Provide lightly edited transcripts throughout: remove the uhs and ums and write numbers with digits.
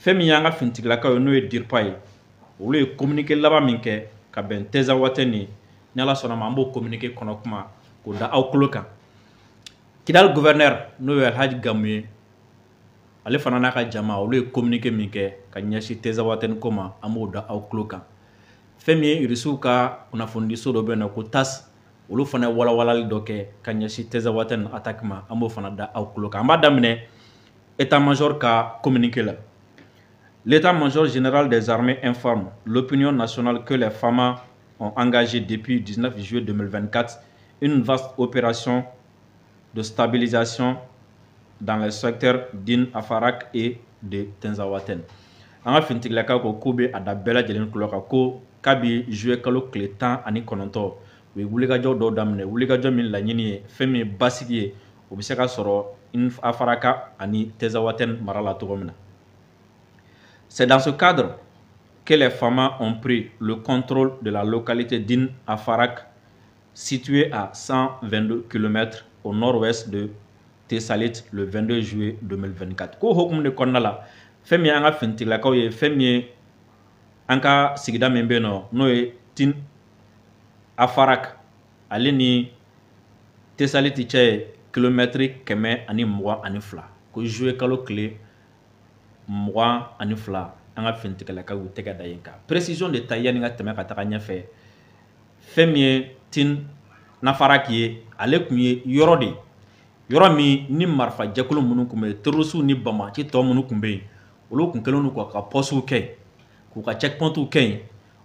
Femi yanga fintiglaka yo no e dirpa ye olu ye communiquer laba min kɛ ka bɛn Teza Waten ni ala sɔnna ma an b'o communiquer kɔnɔ kuma k'o da aw tulo kan. Kidal gouverneur n'o ye Alhaji Gamu ye ale fana n'a ka jama olu ye communiquer min kɛ ka ɲɛsin Teza Waten ko ma an b'o da aw tulo kan. Fɛn min ye irisiw ka kunnafonidiso dɔ bɛ yen nɔ ko TAS olu fana ye walawalali dɔ kɛ ka ɲɛsin Teza Waten attaque ma an b'o fana da aw tulo kan. An b'a daminɛ état-major ka communiqué la. L'état-major général des armées informe l'opinion nationale que les FAMA ont engagé depuis 19 juillet 2024 une vaste opération de stabilisation dans les secteurs d'In Afarak et de Teza Waten. An ka fintiglaka ko ko bɛ a da bɛɛ lajɛlen tulo kan ko kabi juillet kalo tile 10 ani 9 u ye wulikajɔ dɔw daminɛ wulikajɔ min laɲini ye fɛn min ye basigi ye o bɛ se ka sɔrɔ In Afaraka ani Teza Waten mara la cogo min na. C'est dans ce cadre que les FAMA ont pris le contrôle de la localité d'In Afarak, située à 122 km au nord-ouest de Tessalit le 22 juillet 2024. Ko hokum de konna la femi anga fintiglakaw ye femi anka sigida min be no ye Tin Afarak ale ni Tessalit cɛ kilomètre 122 ko juillet kalo kile 22 an ka fintiglakaw y'u tɛgɛ da yen kan. Précision de ta yani ka tɛmɛ ka taga ɲɛfɛ fɛn min ye Tin Afarak ye ale kun ye yɔrɔ de yɔrɔ min ni marifa jɛkulu minnu kun bɛ terrorisiw ni bamaci tɔ minnu kun bɛ yen olu kun kɛlen don ka postew kɛ k'u ka checkpointw kɛ yen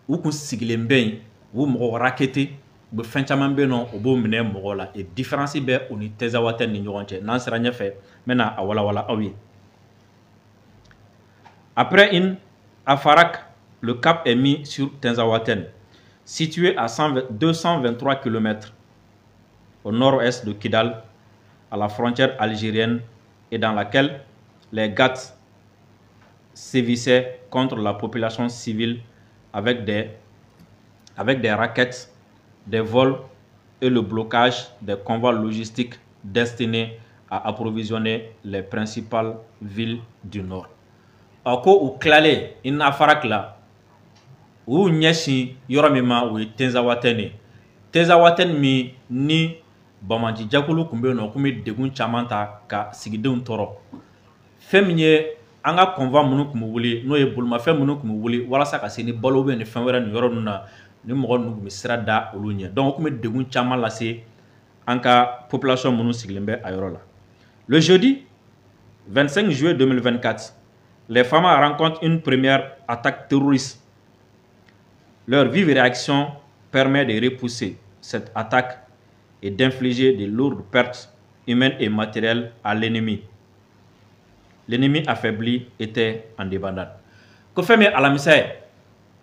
u kun sigilen bɛ yen u mɔgɔ rackete u bɛ fɛn caman bɛ yen nɔ u b'o minɛ mɔgɔ la et différence bɛ u ni Teza Waten ni ɲɔgɔn cɛ n'an sera ɲɛfɛ n bɛna a walawala aw ye. Après In Afarak, le cap est mis sur Teza Waten, situé à 223 km au nord-est de Kidal, à la frontière algérienne, et dans laquelle les GATS sévissaient contre la population civile avec des rackets, des vols et le blocage des convois logistiques destinés à approvisionner les principales villes du nord. Ko u kilale In Afarak la u ɲɛsin yɔrɔ min ma o ye Teza Waten ye. Teza Waten min ni bamaci jakulu kun bɛ yen nɔ kun bɛ degun caman ta ka sigidenw tɔɔrɔ. Fɛn min ye an ka convoi minnu kun bɛ wuli n'o ye bolimafɛn minnu kun bɛ wuli walasa ka se ni balo bɛ ni fɛn wɛrɛ nin yɔrɔ ninnu na ni mɔgɔ ninnu kun bɛ sira da olu ɲɛ. Donc o kun bɛ degun caman lase an ka population minnu sigilen bɛ a yɔrɔ la. Le jeudi 25 juillet 2024 les FAMA rencontrent une première attaque terroriste. Leur vive réaction permet de repousser cette attaque et d'infliger de lourdes pertes humaines et matérielles à l'ennemi. L'ennemi affaibli était en débandade. Ko fɛn min ye alamisa ye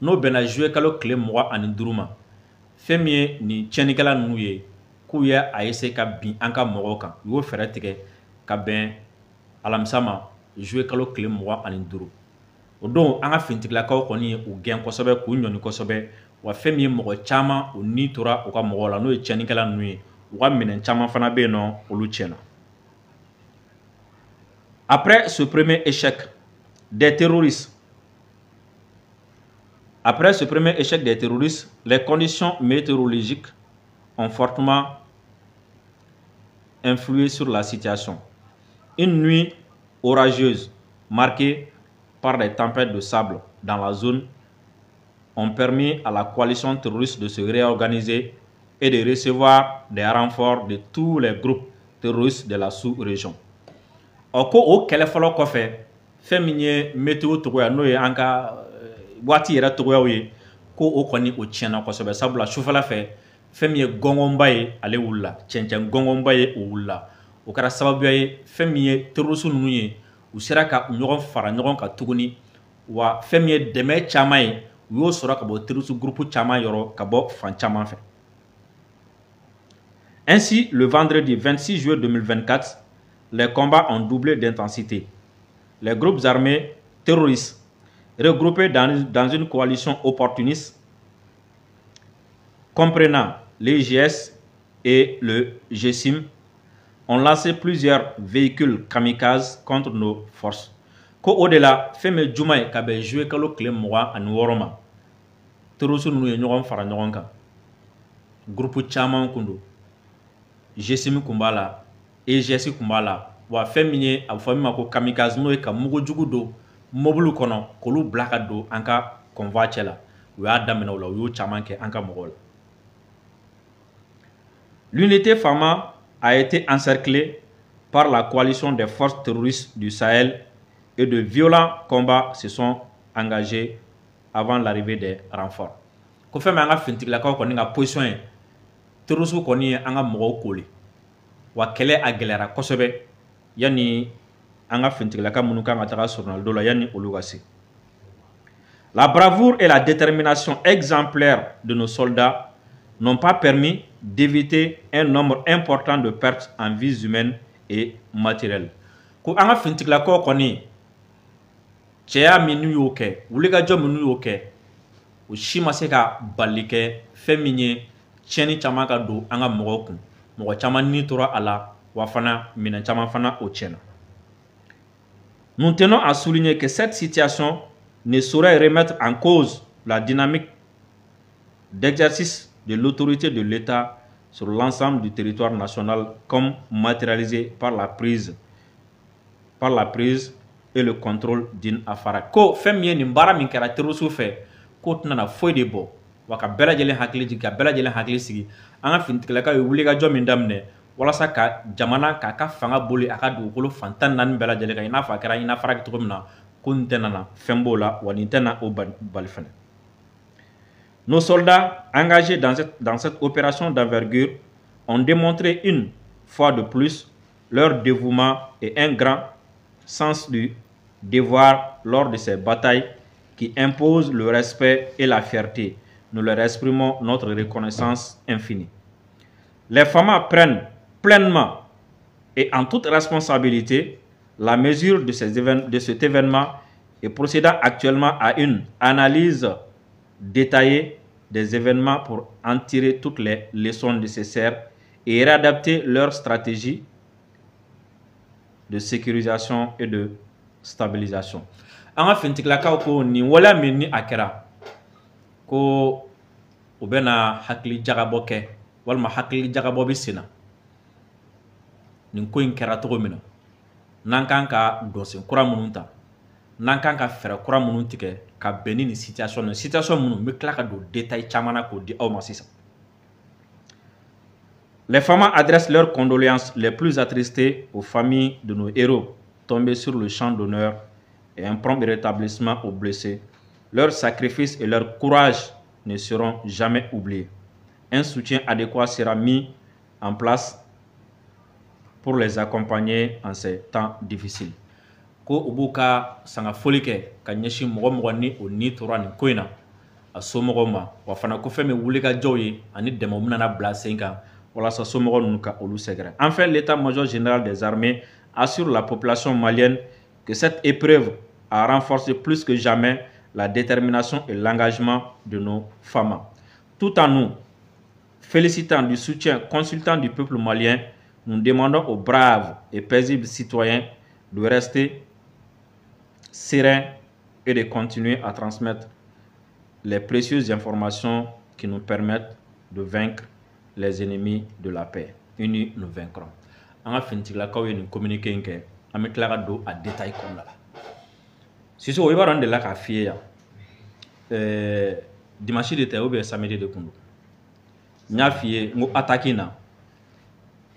n'o bɛnna juillet kalo tile 25 ma fɛn min ye nin tiɲɛnikɛla ninnu ye k'u ye a essayer ka bin an ka mɔgɔw kan u y'o fɛɛrɛ tigɛ ka bɛn alamisa ma juillet kalo tile 25 o don an ka fintiglakaw kɔni ye u gɛn kosɛbɛ k'u ɲɔni kosɛbɛ wa fɛn min ye mɔgɔ caman u ni tora u ka mɔgɔw la n'o ye tiɲɛnikɛla ninnu ye u ka minɛn caman fana bɛ yen nɔ olu tiɲɛna. Après ce premier échec des terroristes, les conditions météorologiques ont fortement influé sur la situation. Une nuit orageuse marquée par des tempêtes de sable dans la zone ont permis à la coalition terroriste de se réorganiser et de recevoir des renforts de tous les groupes terroristes de la sous-région. Ko o kɛlɛ fɔlɔ kɔfɛ fɛn min ye météo togoya n'o ye an ka waati yɛrɛ togoyaw ye ko o kɔni o tiɲɛna kosɛbɛ sabula sufɛla fɛ fɛn min ye gɔngɔnba ye ale wulila cɛncɛn gɔngɔnba ye o wulila o kɛra sababuya ye fɛn min ye terroriste ninnu ye u sera ka ɲɔgɔn fara ɲɔgɔn kan tuguni wa fɛn min ye dɛmɛ caman ye u y'o sɔrɔ ka bɔ terroriste groupe caman yɔrɔ ka bɔ fan caman fɛ. Ainsi, le vendredi 26 juillet 2024, les combats ont doublé d'intensité. Les groupes armés terroristes regroupés dans une coalition opportuniste comprenant l'EGS et le GSIM ont lancé plusieurs véhicules kamikazes contre nos forces. ko o de la fɛn min juma ye ka bɛn juillet kalo tile 26 ma terroriste ninnu ye ɲɔgɔn fara ɲɔgɔn kan groupe caman kun don GSM kun b'a la EGS kun b'a la wa fɛn min ye a bɛ fɔ min ma ko kamikaze n'o ye ka mugujugu don mobile kɔnɔ k'olu bila ka don an ka convoi cɛ la u y'a daminɛ o la u y'o caman kɛ an ka mɔgɔw la. L'unité Fama a été encerclée par la coalition des forces terroristes du Sahel et de violents combats se sont engagés avant l'arrivée des renforts. Ko fɛn min an ka finitigilakaw kɔni ka position ye terroristes kɔni ye an ka mɔgɔw koli wa kɛlɛ a gɛlɛyara kosɛbɛ yani an ka finitigilaka minnu kan ka taga sɔrɔnalidɔ la yani olu ka se. La bravoure et la détermination exemplaire de nos soldats n'ont pas permis d'éviter un nombre important de pertes en vies humaines et matérielles. Ko an ka finitigilakaw kɔni cɛya min n'u y'o kɛ wulikajɔ min n'u y'o kɛ o si ma se ka bali kɛ fɛn min ye tiɲɛni caman ka don an ka mɔgɔw kun mɔgɔ caman ni tora a la wa fana minɛn caman fana o tiɲɛna. Nous tenons à souligner que cette situation ne saurait remettre en cause la dynamique d'exercice de l'autorité de l'État sur l'ensemble du territoire national comme matérialisé par la prise et le contrôle d'une affaire. Ko fɛn min ye nin baara min kɛra terroriste fɛ k'o tɛna foyi de bɔ wa ka bɛɛ lajɛlen hakili jigin ka bɛɛ lajɛlen hakili sigi an ka finitigilakaw ye wulikajɔ min daminɛ walasa ka jamana k'a ka fanga boli a ka dugukolo fan 14 bɛɛ lajɛlen kan i n'a fɔ a kɛra i n'a fɔra cogo min na ko nin tɛ nana fɛn b'o la wa nin tɛ na o bali fɛnɛ. Nos soldats engagés dans cette opération d'envergure ont démontré une fois de plus leur dévouement et un grand sens du devoir lors de ces batailles qui imposent le respect et la fierté. Nous leur exprimons notre reconnaissance infinie. Les FAMA prennent pleinement et en toute responsabilité la mesure de cet événement et procédant actuellement à une analyse détaillée des événements pour en tirer toutes les leçons nécessaires et réadapter leur stratégie de sécurisation et de stabilisation. An ka finitigilakaw ko nin waleya min ni a kɛra ko u bɛna hakili jagabɔ kɛ walima hakili jagabɔ bɛ sen na nin ko in kɛra cogo min na n'an kan ka dɔnsen kura minnu ta n'an kan ka fɛɛrɛ kura minnu tigɛ ka bɛn ni nin situation minnu bɛ tila ka don détail caman na k'o di aw ma sisan. Les FAMA adressent leurs condoléances les plus attristées aux familles de nos héros tombés sur le champ d'honneur et un prompt rétablissement aux blessés. Leur sacrifice et leur courage ne seront jamais oubliés. Un soutien adéquat sera mis en place pour les accompagner en ces temps difficiles. Ko u b'u ka sanga foli kɛ ka ɲɛsin mɔgɔ mɔgɔ ni o ni tora nin ko in na a somɔgɔw ma wa fana ko fɛn min wulikajɔw ye ani dɛmɛ min nana bila sen kan walasa somɔgɔw ninnu ka olu sɛgɛrɛ. Enfin, l'état-major général des armées assure la population malienne que cette épreuve a renforcé plus que jamais la détermination et l'engagement de nos FAMA. Tout en nous félicitant du soutien consultant du peuple malien, nous demandons aux braves et paisibles citoyens de rester sereins et de continuer à transmettre les précieuses informations qui nous permettent de vaincre les ennemis de la paix. Unis, nous vaincrons. An ka finitigilakaw ye nin communiqué in kɛ an bɛ tila ka don a détail kɔnɔna la. Siso i b'a dɔn n delila k'a f'i ye yan dimanche de tɛ ou bien samedi de kun don n y'a f'i ye n ko attaque in na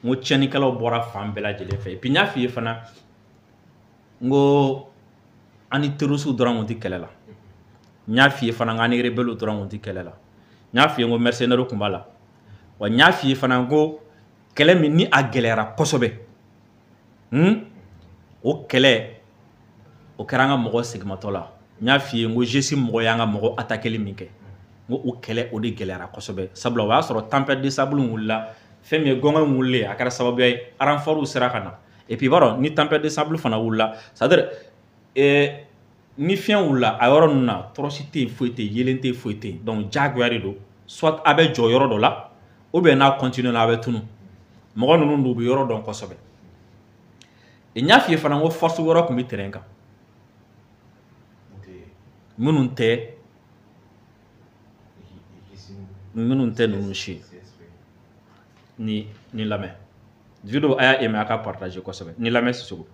n ko tiɲɛnikɛlaw bɔra fan bɛɛ lajɛlen fɛ et puis n y'a f'i ye fana n ko an ni terroristes dɔrɔn kun tɛ kɛlɛ la n y'a f'i ye fana n ko an ni rebelles dɔrɔn kun tɛ kɛlɛ la n y'a f'i ye n ko mercenaires kun b'a la wa n y'a f'i ye fana n ko kɛlɛ min ni a gɛlɛyara kosɛbɛ o kɛlɛ o kɛra an ka mɔgɔ segimatɔ la n y'a f'i ye n ko GSM mɔgɔ y'an ka mɔgɔ attaqueli min kɛ n ko o kɛlɛ o de gɛlɛyara kosɛbɛ sabula o y'a sɔrɔ tempête de sable wulila fɛn min ye gɔngɔn wulilen a kɛra sababuya ye renfort sera ka na et puis i b'a dɔn ni tempête de sable fana wulila c'est à dire ni fiɲɛ wulila a yɔrɔ ninnu na tɔɔrɔsi tɛ yen foyi tɛ yen yelen tɛ yen foyi tɛ yen donc diyagoya de don soit a bɛ jɔ yɔrɔ dɔ la ou bien n'a continue la a bɛ tunu mɔgɔ ninnu dun u bɛ yɔrɔ dɔn kosɛbɛ n y'a f'i ye fana n ko force wɛrɛ tun bɛ terrain kan minnu tɛ ninnu si ni lamɛn vidéo a y'a aimé a ka partager kosɛbɛ ni lamɛn Sisoko.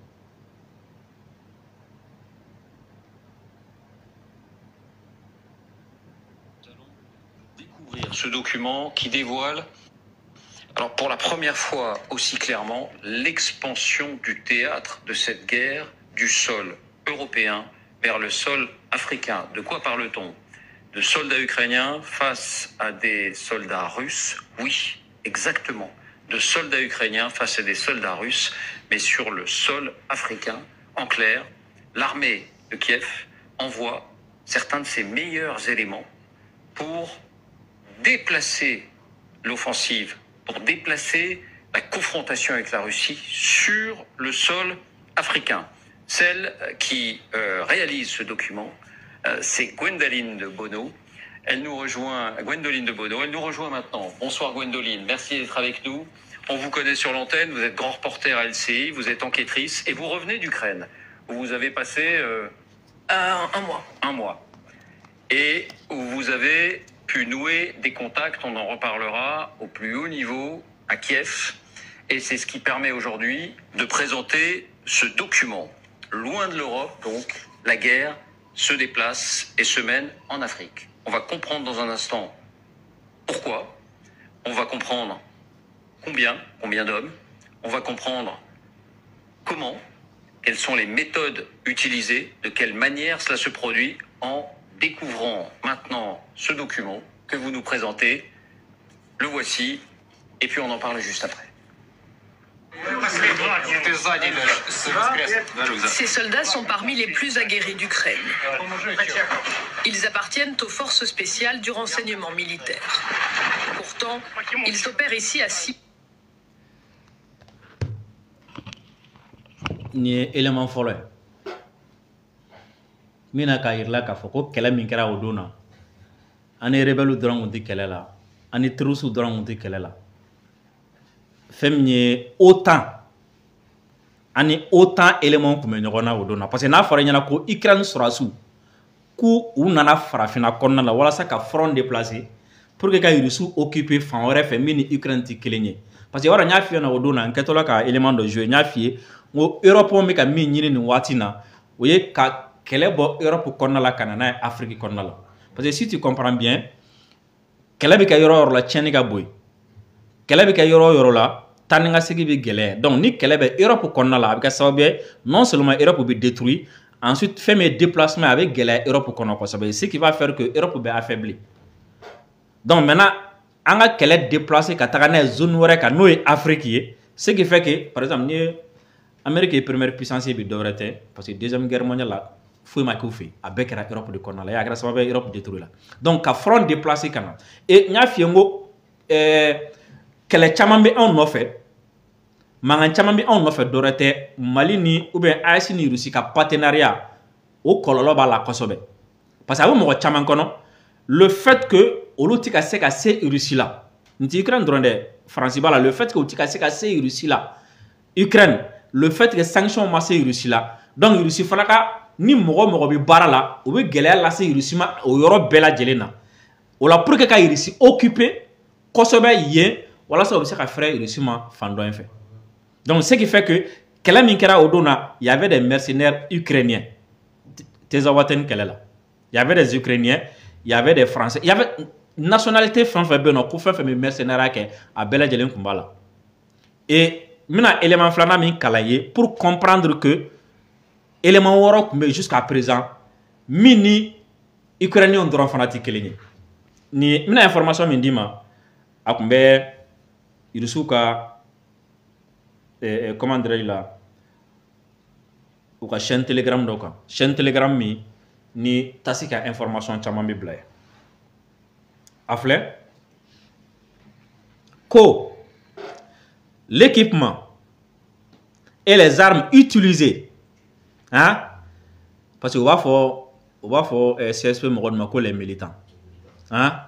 Découvrir ce document qui dévoile, alors pour la première fois aussi clairement, l'expansion du théâtre de cette guerre du sol européen vers le sol africain. De quoi parle-t-on? De soldats ukrainiens face à des soldats russes? Oui, exactement. De soldats ukrainiens face à des soldats russes, mais sur le sol africain. En clair, l'armée de Kiev envoie certains de ses meilleurs éléments pour déplacer l'offensive, pour déplacer la confrontation avec la Russie sur le sol africain. Celle qui réalise ce document, c'est Gwendoline de Bono. Elle nous rejoint maintenant. Bonsoir Gwendoline, merci d'être avec nous. On vous connaît sur l'antenne, vous êtes grand reporter à LCI, vous êtes enquêtrice et vous revenez d'Ukraine, où vous avez passé un mois. Et où vous avez pu nouer des contacts, on en reparlera, au plus haut niveau, à Kiev. Et c'est ce qui permet aujourd'hui de présenter ce document. Loin de l'Europe, donc, la guerre se déplace et se mène en Afrique. On va comprendre dans un instant pourquoi. On va comprendre combien d'hommes. On va comprendre comment, quelles sont les méthodes utilisées, de quelle manière cela se produit en découvrant maintenant ce document que vous nous présentez. Le voici, et puis on en parle juste après. Ces soldats sont parmi les plus aguerris d'Ukraine. Ils appartiennent aux forces spéciales du renseignement militaire. Pourtant, ils opèrent ici à 6... Ni élément fɔlɔ ye min na k'a yirala k'a fɔ ko kɛlɛ min kɛra o don na ani rebelle dɔrɔn tun tɛ kɛlɛ la ani terroriste dɔrɔn tun tɛ kɛlɛ la fɛn min ye OTAN ani OTAN élément tun bɛ ɲɔgɔn na o don na parce que n'a fɔra i ɲɛna ko Ukraine sɔrɔdasiw k'u nana farafinna kɔnɔna la walasa ka front déplacer pour que ka Russie occuper fan wɛrɛ fɛ min ni Ukraine tɛ kelen ye parce que yɔrɔ n y'a f'i ɲɛna o don na n kɛtɔla ka élément dɔ jouer n y'a f'i ye ngo Europe bɛ ka min ɲini nin waati na o ye ka kɛlɛ bɔ Europe kɔnɔna la ka na n'a ye Afrique kɔnɔna la parce que si tu comprends bien kɛlɛ bɛ kɛ yɔrɔ o yɔrɔ la tiɲɛni ka bon kɛlɛ bɛ kɛ yɔrɔ o yɔrɔ la taa ni ka segin bɛ gɛlɛya donc ni kɛlɛ bɛ Europe kɔnɔna la a bɛ kɛ sababu ye non seulement Europe bɛ détruit ensuite fɛn min ye déplacement a bɛ gɛlɛya Europe kɔnɔ kosɛbɛ ce qui va faire que Europe bɛ affaibli donc maintenant an ka kɛlɛ déplacer ka taga n'a ye zone wɛrɛ kan n'o ye Afrique ye ce qui fait que par exemple ni ye Amérique ye première puissance ye bi dɔwɛrɛ tɛ parce que deuxième guerre mondiale la foyi ma k'u fɛ a bɛɛ kɛra Europe de kɔnɔna la a kɛra sababu ye Europe détruit la donc ka front déplacer ka na et n y'a f'i ye n ko kɛlɛ caman bɛ anw nɔfɛ mankan caman bɛ anw nɔfɛ dɔwɛrɛ tɛ Mali ni ou bien AES ni Russie ka partenariat o kɔlɔlɔ b'a la kosɛbɛ parce que a bɛ mɔgɔ caman kɔnɔ le fait que olu tɛ ka se ka se Russie la n tɛ Ukraine dɔrɔn dɛ France b'a la le fait que olu tɛ ka se ka se Russie la Ukraine le fait que sanction ma se Russie la donc Russie fana ka ni mɔgɔ mɔgɔ bɛ baara la o bɛ gɛlɛya lase Russie ma o yɔrɔ bɛɛ lajɛlen na o la pour que ka Russie occuper kosɛbɛ yen walasa o bɛ se ka fɛrɛ Russie ma fan dɔ in fɛ donc ce qui fait que kɛlɛ min kɛra o don na il y avait des mercenaires ukrainiens Tezawaten kɛlɛ la il y avait des Ukrainiens il y avait des Français il y avait nationalité fɛn fɛn bɛ yen nɔ ko fɛn fɛn bɛ mercenaire kɛ a bɛɛ lajɛlen tun b'a la et n bɛna élément filanan min kalan ye pour comprendre que élément wɔɔrɔ tun bɛ jusqu'à présent min ni Ukrainiens dɔrɔn fana tɛ kelen ye ni n bɛna information min d'i ma a tun bɛ Russiw ka comment dirais-je la u ka chaîne Telegram dɔ kan chaîne Telegram min ni tasi ka information caman bɛ bila ye a filɛ ko l'équipement et les armes utilisées hein parce que on va faire CSP mɔgɔ ma ko les militants hein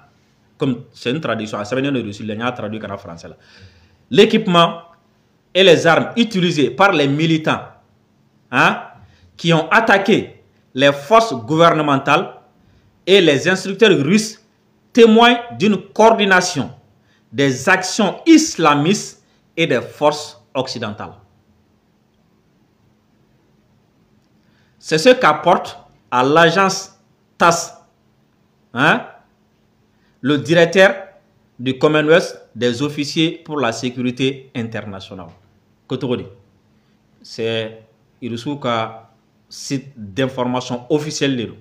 comme c'est une traduction à sɛbɛnnen de Russie la n y'a traduit en français là l'équipement et les armes utilisées par les militants hein qui ont attaqué les forces gouvernementales et les instructeurs russes témoignent d'une coordination des actions islamistes et des forces occidentales. C'est ce qu'apporte à l'agence TASS le directeur du Commonwealth des officiers pour la sécurité internationale. C'est un site d'information officiel de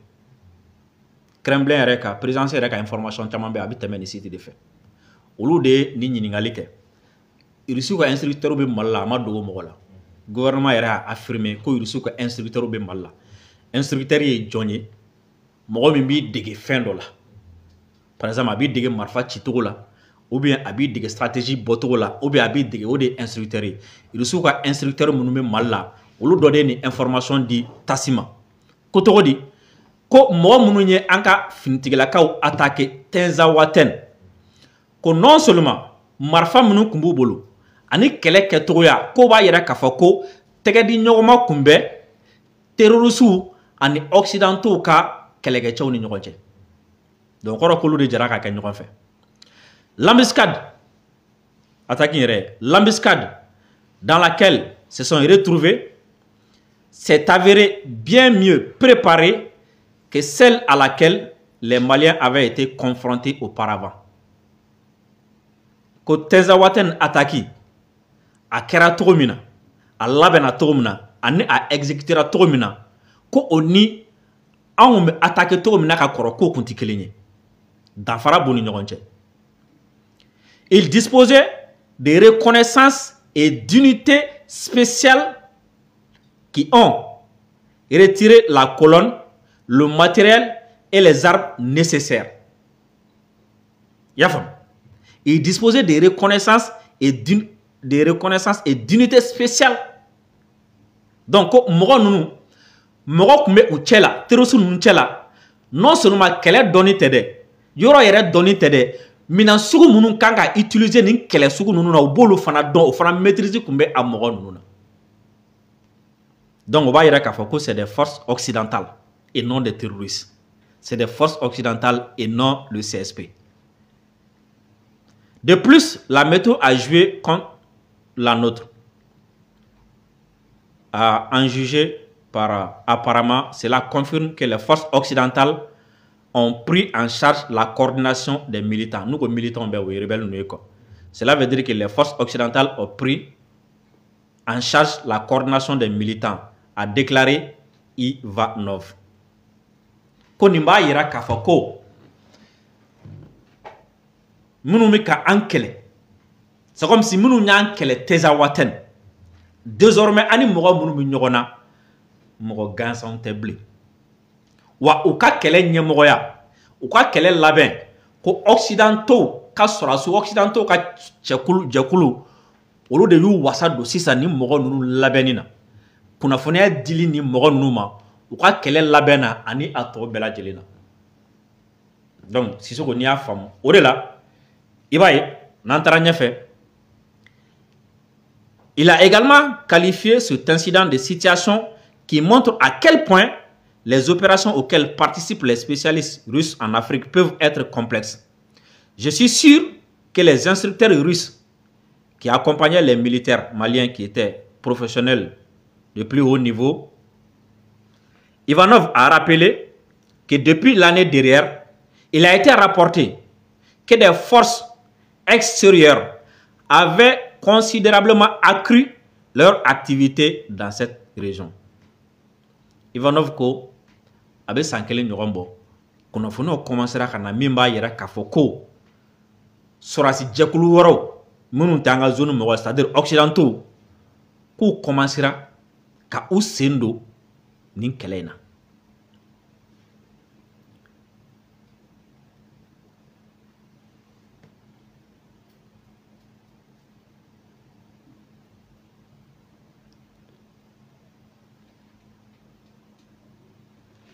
Kremlin reka présidence reka information caman be abi tɛmɛ ni site de fɛ olu de ni ɲininkali kɛ Russie ka instructeur be Mali la a ma dogo mɔgɔ la gouvernement yɛrɛ a affirmé ko Russie ka instructeur be Mali la instructeur ye jɔn ye mɔgɔ min b'i dege fɛn dɔ la par exemple a b'i dege marifa ci cogo la ou bien a b'i dege stratégie bɔ cogo la ou bien a b'i dege o de ye instructeur ye Russie ka instructeur minnu be Mali la olu dɔ de ni information di TASS ma ko togo di ko mɔgɔ minnu ye an ka finitigilakaw attaqué Tenza Waten ko non seulement marifa minnu kun b'u bolo ani kɛlɛ kɛcogoya ko b'a yɛrɛ k'a fɔ ko tɛgɛdi ɲɔgɔnma kun bɛ terrorisiw ani occidentaux ka kɛlɛkɛcɛw ni ɲɔgɔn cɛ donc kɔrɔ k'olu de jara ka kɛ ɲɔgɔn fɛ l'embuscade attaque yɛrɛ l'embuscade dans laquelle se sont retrouvés s'est avérée bien mieux préparée que celle à laquelle les Maliens avaient été confrontés auparavant. Ko Tenza Waten attaque a kɛra cogo min na a labɛnna cogo min na ani a exécutera cogo min na ko o ni anw bɛ attaquer cogo min na ka kɔrɔ k'o kun tɛ kelen ye danfara b'u ni ɲɔgɔn cɛ. Il disposait de reconnaissance et d'unités spéciales qui ont retiré la colonne, le matériel et les armes nécessaires. Il disposait de reconnaissance et d'unités spéciales. Donc, non seulement qu'elle donné t'aider, yoro yere donné t'aider, minan sugu munu kanga utiliser ni kele sugu nunu na bolo fana don o fana maîtriser kumbe a mogo nunu. Donc, on va dire que c'est des forces occidentales et non des terroristes. C'est des forces occidentales et non le CSP. De plus, la méthode a joué contre la nôtre. À en juger par apparemment, cela confirme que les forces occidentales ont pris en charge la coordination des militants. Nous, comme militants, cela veut dire que les forces occidentales ont pris en charge la coordination des militants, a déclaré Ivanov. Konimba ira kafako munu ka ankele. C'est comme si munu nyankele Tenza Waten. Désormais ani mogo munu mi nyogona mogo gansan tebli. Wa uka kele nyemogoya. Uka kele labin ko occidentaux ka sorasu occidentaux ka jekulu olu de yu wasa do sisa ni mogo nunu labenina. Kunafonia dili ni mogo nunu ma uka kele labena ani ato bela jelena. Donc si ce qu'on y a femme au delà il a également qualifié cet incident de situation qui montre à quel point les opérations auxquelles participent les spécialistes russes en Afrique peuvent être complexes. Je suis sûr que les instructeurs russes qui accompagnaient les militaires maliens qui étaient professionnels de plus haut niveau, Ivanov a rappelé que depuis l'année dernière, il a été rapporté que des forces extérieures avaient considérablement accru leur activité dans cette région. Ivanov ko abe sankele nyogombo kono fono commencera kana mimba yera kafoko sorasi jekulu woro munu tanga zone mo c'est-à-dire occidentaux ko commencera ka usendo nin kelena.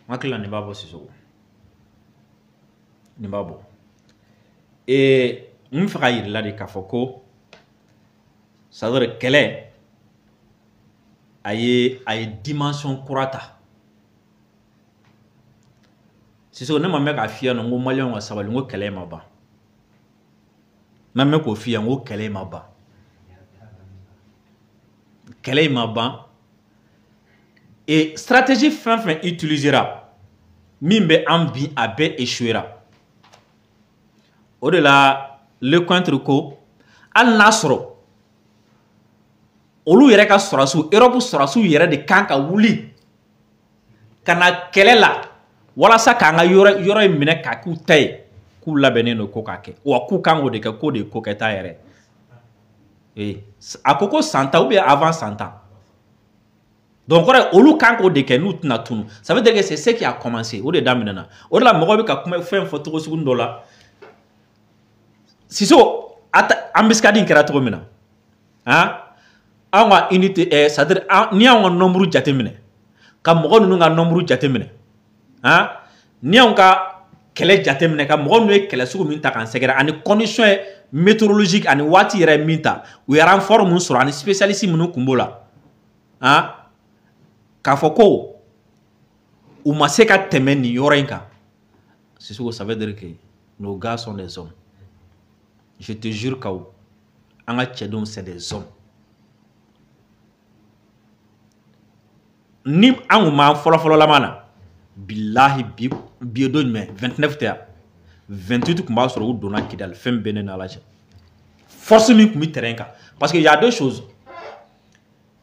Makila ni babo siso ni babo et m'fera yirla de kafoko ça veut dire qu'elle est dimension kurata Sissoko ne ma mɛn k'a f'i ɲɛna n ko maliyɛnw ka sabali n ko kɛlɛ ma ban. N'a mɛn k'o f'i ɲɛna n ko kɛlɛ ma ban. Kɛlɛ ma ban. Et stratégie fɛn fɛn utilisera min bɛ an bin a bɛɛ échouera. O de la le contre ko hali n'a sɔrɔ olu yɛrɛ ka sɔrɔsiw Europe sɔrɔsiw yɛrɛ de kan ka wuli ka na kɛlɛ la walasa k'an ka yɔrɔ in minɛ k'a k'u ta ye k'u labɛnnen don ko k'a kɛ wa k'u kan k'o de kɛ k'o de ye ko kɛta yɛrɛ. A ko san tan ou bien avant san tan. Donc olu kan k'o de kɛ n'u tɛna tunu. Ça veut dire que c'est ce qui a commencé. O de daminɛna. O de la mɔgɔw bɛ ka kuma fɛn fɔ cogo sugu dɔ la. Sissoko embuscade in kɛra cogo min na. An ka unité c'est-à-dire ni y'anw ka nombre jateminɛ ka mɔgɔ ninnu ka nombre jateminɛ. Ni y'anw ka kɛlɛ jateminɛ ka mɔgɔ ninnu ye kɛlɛ sugu min ta k'an sɛgɛrɛ ani condition météorologique ani waati yɛrɛ min ta u ye renfort mun sɔrɔ ani spécialiste minnu kun b'o la. K'a fɔ ko u ma se ka tɛmɛ nin yɔrɔ in kan. Sissoko, ça veut dire que nos gars sont des hommes. Je te jure qu'au an ka cɛdenw c'est des hommes. Ni an kun m'an fɔlɔfɔlɔ laman na bilahi bi don jumɛn 29 tɛ yan 28 kun b'a sɔrɔ u donna Kidali fɛn bɛɛ ne n'Ala cɛ. Force min kun bɛ terrain kan parce que il y a deux choses.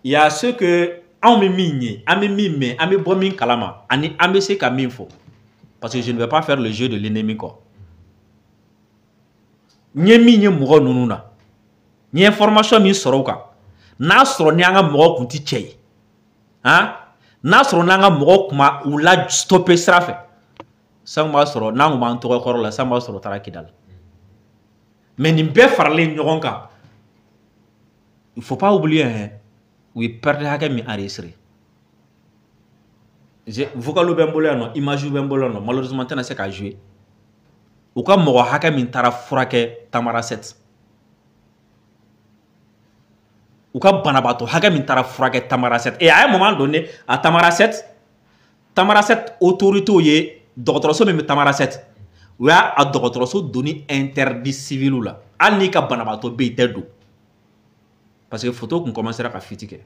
Il y a ce que an bɛ min ye an bɛ min mɛn an bɛ bɔ min kalama ani an bɛ se ka min fɔ parce que je ne vais pas faire le jeu de l'ennemi quoi. N ye min ye mɔgɔ ninnu na n ye information min sɔrɔ u kan n'a sɔrɔ ni an ka mɔgɔ kun tɛ cɛ ye n'a sɔrɔ n'an ka mɔgɔ kuma u la stopper sira fɛ san b'a sɔrɔ n'an kun b'an tɔgɔ kɔrɔ la san b'a sɔrɔ taara Kidali. Mais nin bɛɛ faralen ɲɔgɔn kan il faut pas oublier u ye perte hakɛ min enregistré. Vocal bɛ n bolo yan nɔ image bɛ n bolo yan nɔ malheureusement n tɛna se k'a jouer. U ka mɔgɔ hakɛ min taara furakɛ Tamarasɛti. U ka banabaatɔ hakɛ min taara furakɛ Tamarasɛti. Et à un moment donné à Tamarasɛti autorité ye dɔgɔtɔrɔso min bɛ Tamarasɛti u y'a dɔgɔtɔrɔso donni interdit civil la hali n'i ka banabaatɔ bɛ yen i tɛ don parce que photo kun commencera ka fiti kɛ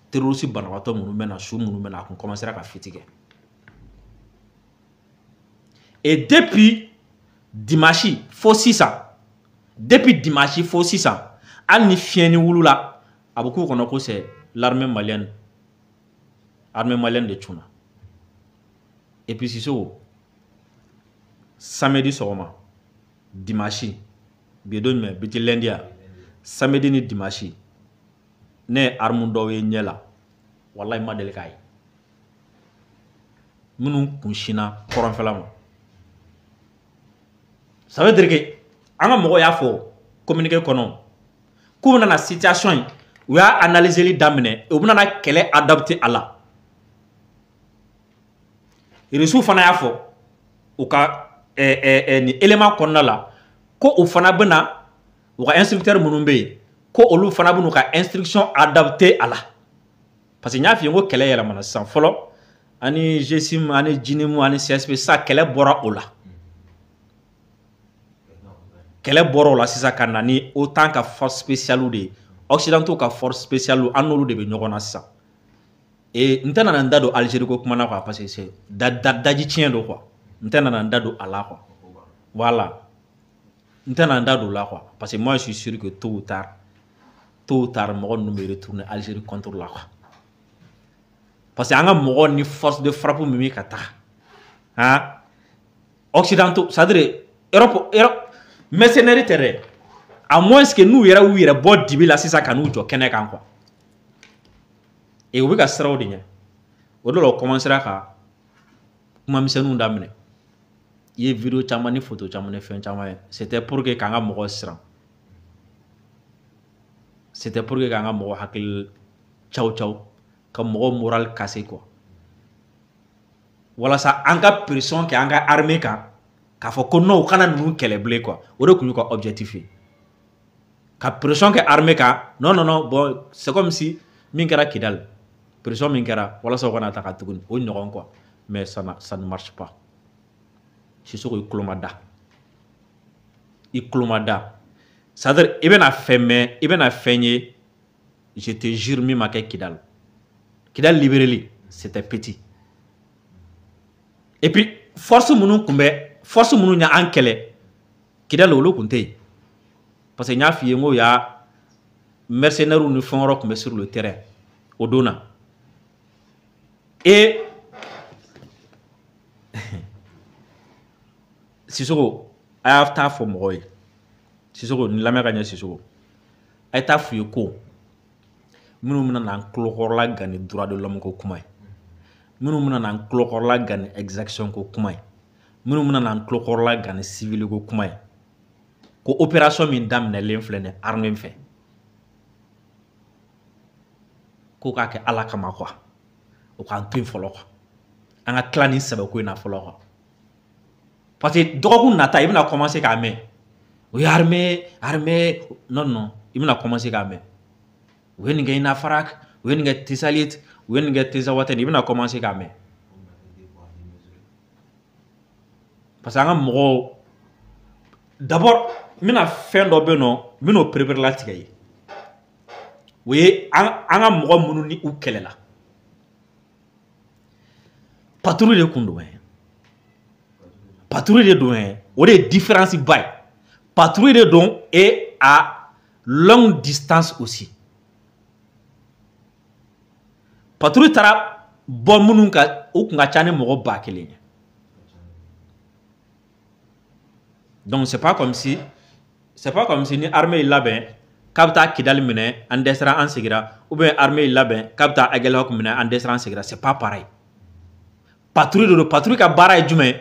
terroriste banabaatɔ minnu bɛ na su minnu bɛ na a kun commencera ka fiti kɛ. Et depuis dimanche fo sisan hali ni fiɲɛ ni wulula a bɛ k'u kɔnɔ ko c'est l'armée malienne de cunna. Et puis Sissoko samedi sɔgɔma dimanche bi don jumɛn bi tɛ lundi ya samedi ni dimanche ne ye arme dɔw ye ɲɛ la wallahi ma deli k'a ye minnu kun sinna kɔrɔnfɛla ma. Ça veut dire que an ka mɔgɔw y'a fɔ communiqué kɔnɔ k'u bɛna na situation in u y'a analyseli daminɛ u bɛna na kɛlɛ adapté a la. Russiw fana y'a fɔ u ka ni élément kɔnɔna la ko u fana bɛna u ka instructeur minnu bɛ yen ko olu fana bɛna u ka instruction adapté a la. Parce que n y'a f'i ye ko kɛlɛ yɛlɛmana sisan fɔlɔ ani GSIM ani JINIM ani CSP sa kɛlɛ bɔra o la. Kɛlɛ bɔra o la sisan ka na ni OTAN ka force spéciale de ye occidentaux ka force spéciale an n'olu de bɛ ɲɔgɔn na sisan. Et n tɛ nana n da don Algérie ko kuma na quoi parce que c'est daji tiɲɛ don quoi n tɛ nana n da don a la quoi voilà n tɛ nana n da don la quoi parce que moi je suis sûr que tôt ou tard mɔgɔ ninnu bɛ retourner Algérie contre la quoi parce que an ka mɔgɔ ni force de frappe min bɛ ka taga occidentaux c'est à dire Europe mercenaires tɛ dɛ à moins que n'u yɛrɛ y'u yɛrɛ bɔ dibi la sisan ka n'u jɔ kɛnɛ kan quoi. Et u bɛ ka siraw de ɲɛ o de la u commencera ka kuma misɛnninw daminɛ i ye vidéo caman ni photo caman ni fɛn caman ye c'était pour que k'an ka mɔgɔw siran c'était pour que k'an ka mɔgɔw hakili caw ka mɔgɔw moral casser quoi walasa an ka pression kɛ an ka armée kan k'a fɔ ko non u kana ninnu kɛlɛ bilen quoi o de tun y'u ka objectif ye ka pression kɛ armée kan non bon c'est comme si min kɛra Kidali pression min kɛra walasa u kana ta ka tuguni o ɲɔgɔn quoi mais ça ne marche pas. Sissoko il Kolomada. Il Kolomada. C'est-à-dire, il va faire, je te jure, mi ma Kidal. Kidal libéré, c'était petit. Et puis, force mounou nya ankele. Kidal olo kunte. Parce que nya fiyengo ya mercenaires ou ne font rock mais sur le terrain. Odona. Et Sissoko, I have ta for moi. Sissoko, ni la gagné Sissoko. I ta fuye ko. Minu muna nan klokorla gani droit de l'homme ko kumay. Minu muna nan klokorla gani exaction ko kumay. Minu muna nan klokorla gani civil ko kumay. Ko opération min damne l'inflene armée fait. Ko ka ke ala kama quoi. O kan twin folo quoi. Anga clani sebe ko na folo quoi. Parce que dogu nata il a commencé à me. Oui armée non il a commencé à me. Oui ni gaina farak, oui ni get tisalit, oui ni get tisawaten il a commencé à me. Parce que anga mo d'abord mina fin do beno mino préparer la tigay. Oui anga mo munu ni ou kelela. Patrouille de kundu patrouille de don ou des différences bay. Patrouille de don est à longue distance aussi. Patrouille tara bon mununka ou kunga chane mo ba kelenya. Donc c'est pas comme si ni armée labin kapta Kidal mine en descendant en sigira ou bien armée labin kapta Aguelhok mine en descendant en sigira, c'est pas pareil. Patrouille ka bara jume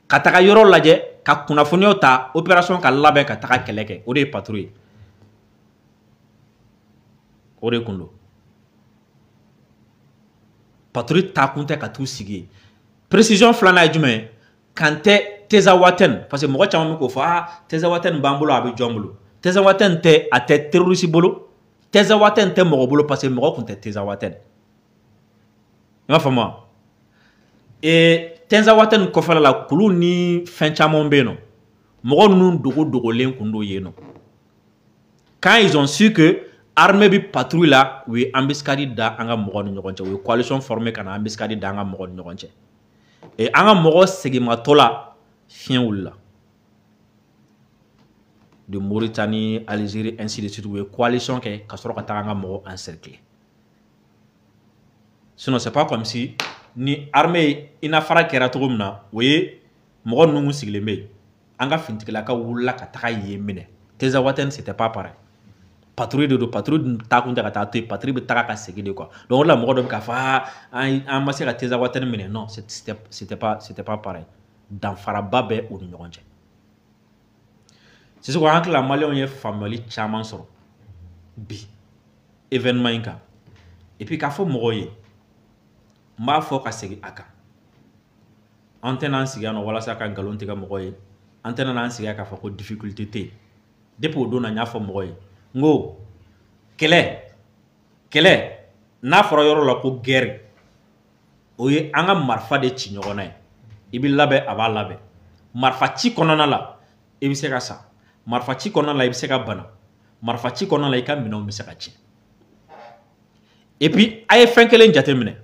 ka taga yoro laje ka kunafonio ta opération ka labin ka taga keleke o de patrouille o de kundo patrouille ta kunte ka tu sigi précision flana jume kante tezawaten parce que mo chama ko fa tezawaten bambulo abi jombulu tezawaten te ate terroriste bolo tezawaten te mo bolo parce que mo kunte tezawaten ma fama et tezawaten ko fala la kulu ni fin chamon beno mo nun dogo len kundo yeno quand ils ont su que armée bi patrouille là oui embuscade da anga mo no nyokonche oui coalition formée kana embuscade da anga mo no nyokonche et anga mo segima tola fien wula de Mauritanie, Algérie ainsi de suite oui coalition ke kasoro ka anga mo encercler. Sinon c'est pas comme si ni armée ina fara kera togumna oui mo nungu siglembe anga fintikla ka wula ka taka yemine tezawaten c'était pas pareil. Patrouille ta kunta ka ta to patrouille ta ka segide quoi. Donc là mo do ka fa en masse ka tezawaten mine non c'était pas pareil. Dans farababe ou nyokonje. C'est ce qu'on a que la Malion est famille chaman soro bi événement inka et puis ka fo moye ma fo ka segi aka antenne siga no wala sa ka galon tiga moye antenne siga ka fa ko difficulté te depuis do na nya fo moye ngo kele na foro yoro la ko guerre oye anga marfa de ci nyogona ibi labe aba labe marfa ci konona la ibi se ka sa marfa ci konona la ibi se ka bana marfa ci konona la ika mino mi se ka ci et puis ay fenkelen jatemine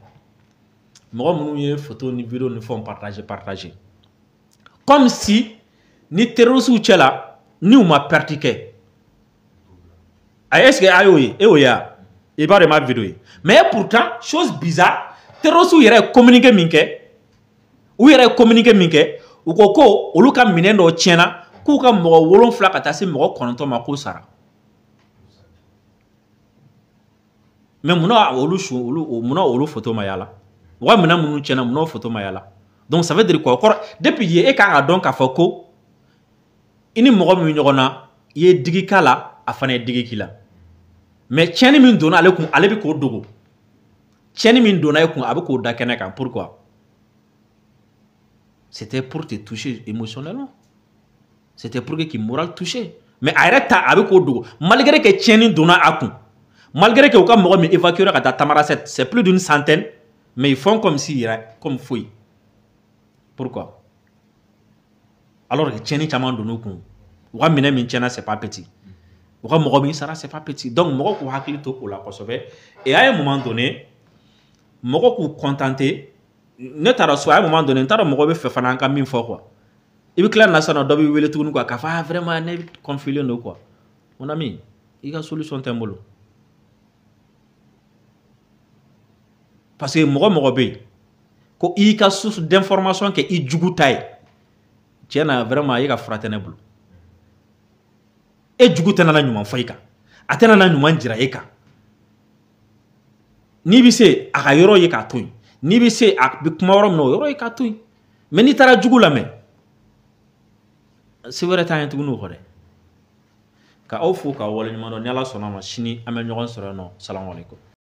mo munu ye photo ni vidéo ni font partager comme si ni terroriste ou tchela ni ou ma pratiqué est-ce que ayoye e oya e ba de ma vidéo mais pourtant chose bizarre terroriste ou yere communiquer minke ou yere communiquer minke ou koko olu ka minendo tiena ku ka mo wolon fla ka tase mo kononto ma ko sara mais muna olu photo ma yala wa mina munu tiena muna photo ma yala donc ça veut dire quoi depuis ye e ka donc a foko ini mo mi nyogona ye digi kala afane digi kila mais tieni min dona ale bi ko dogo tieni min dona e kun abi ko da kene kan pourquoi c'était pour te toucher émotionnellement. C'était pour que tu moral touché. Mais arrête avec Odo. Malgré que tieni donna à coup. Malgré que aucun mort évacué à ta Tamara 7, c'est plus d'une centaine. Mais ils font comme si comme fouille. Pourquoi? Alors que tiens caman donn'u kun u ka minɛ min tiɲɛna c'est pas petit u ka mɔgɔ min sara c'est pas petit donc mɔgɔ k'u hakili to o la kosɛbɛ et à un moment donné mɔgɔ k'u contenter ne t'a dɔn so à un moment donné n t'a dɔn mɔgɔ bɛ fɛ fana an ka min fɔ quoi i bɛ tila na sisan dɔ b'i wele tuguni quoi k'a fɔ vraiment ne confilen don quoi mon ami i ka solution tɛ n bolo parce que mɔgɔ bɛ yen ko i ka source d'information kɛ i jugu ta ye tiɲɛ na vraiment i ka fura tɛ ne bolo e jugu tɛna na ɲuman fɔ i kan a tɛna na ɲuman jira e kan n'i bɛ se a ka yɔrɔ ye k'a to yen n'i bɛ se a bɛ kuma yɔrɔ min na o yɔrɔ ye k'a to yen mais n'i taara jugu lamɛn se wɛrɛ t'an ye tuguni o kɔ dɛ ka aw fo k'aw waleɲuman dɔn ni Ala sɔnna a ma sini an bɛ ɲɔgɔn sɔrɔ yen nɔ salamu aleykum